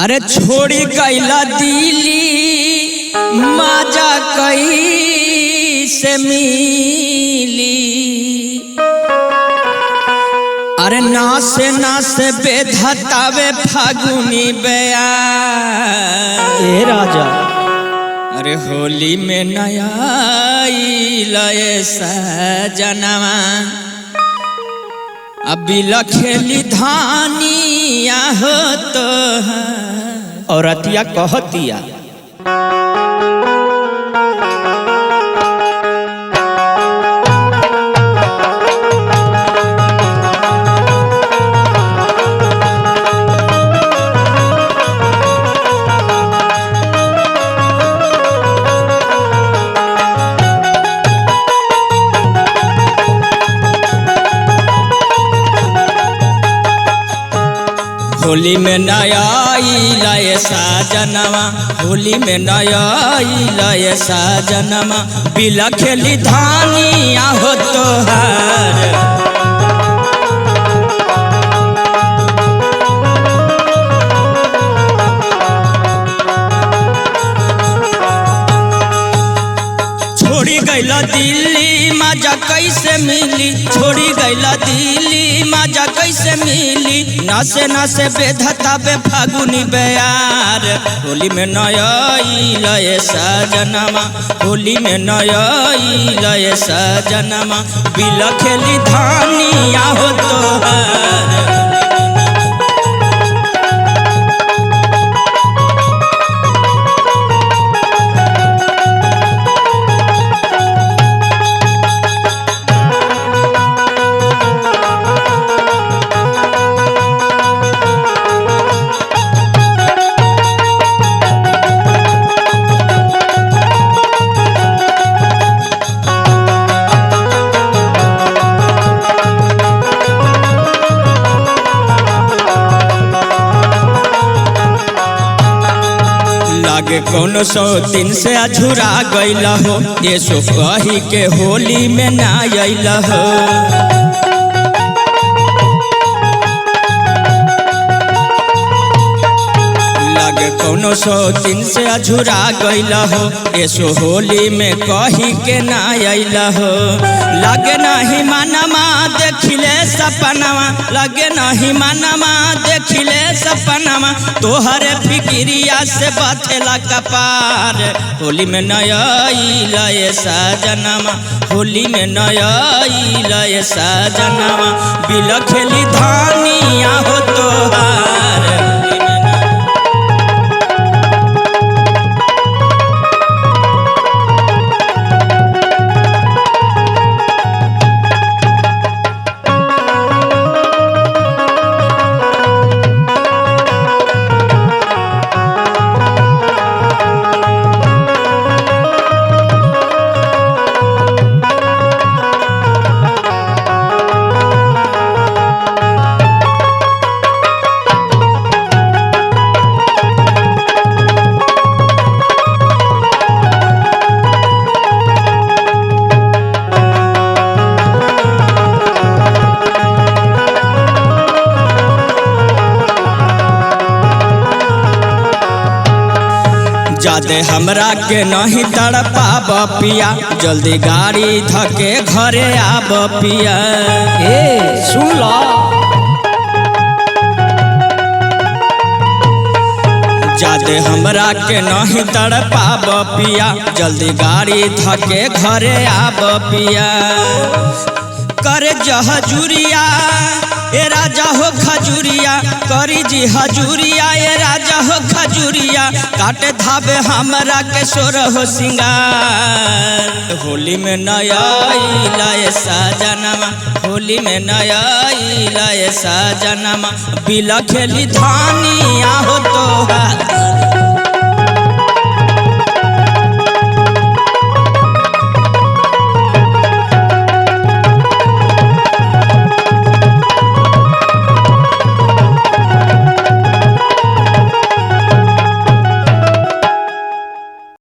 अरे छोड़ी गईला दिली मजा कहीं से मिली। अरे नासे नासे बेधतावे फागुनी बया ए राजा। अरे होली में नया लय सजनवा अभी लखेली धानिया हो तो औरतिया कहतिया होली में नया लय सजनवा, होली में नया लय सजनवा बिला खेली धानिया हो तोहार। छोड़ी गईला दिल्ली मजा कैसे मिली, छोड़ी गईला दिल्ली मजा कैसे मिली। नासे नासे बेधता बे फागुनी बयार। होली में नया लय सजनवा, होली में नया लय सजनवा बिला खेली धानिया हो तोहार। लागे कौन सौ दिन से अझुरा गईला हो, ये सो कही के होली में ना आइला हो। लागे कौन सौ दिन से अझुरा गईला हो, ये सो होली में कही के ना आइला हो। लागे नहीं मानमा देखिले सपनवा, लागे नहीं मानमा देखिले सपनवा तोहरे फिक्रिया से बथेला कपार। होली में नया लय सजनवा, होली में नया लय सजनवा बिला खेली धानिया हो तोहार। जादे हमरा के नहीं तड़पाब पिया, जल्दी गाड़ी धके घरे आब पिया। ए सुन ला जादे हमरा के नहीं तड़पाब पिया, जल्दी गाड़ी धके घरे आब पिया। करे जहजुरिया ए राजा हो खजुरिया, करी जी हजूरिया ए राजा हो खजुरिया काटे धाबे हमरा के सोर हो सिंगार। होली में नया लय सजनवा, होली में नया लय सजनवा बिला खेली धानिया हो तोहार।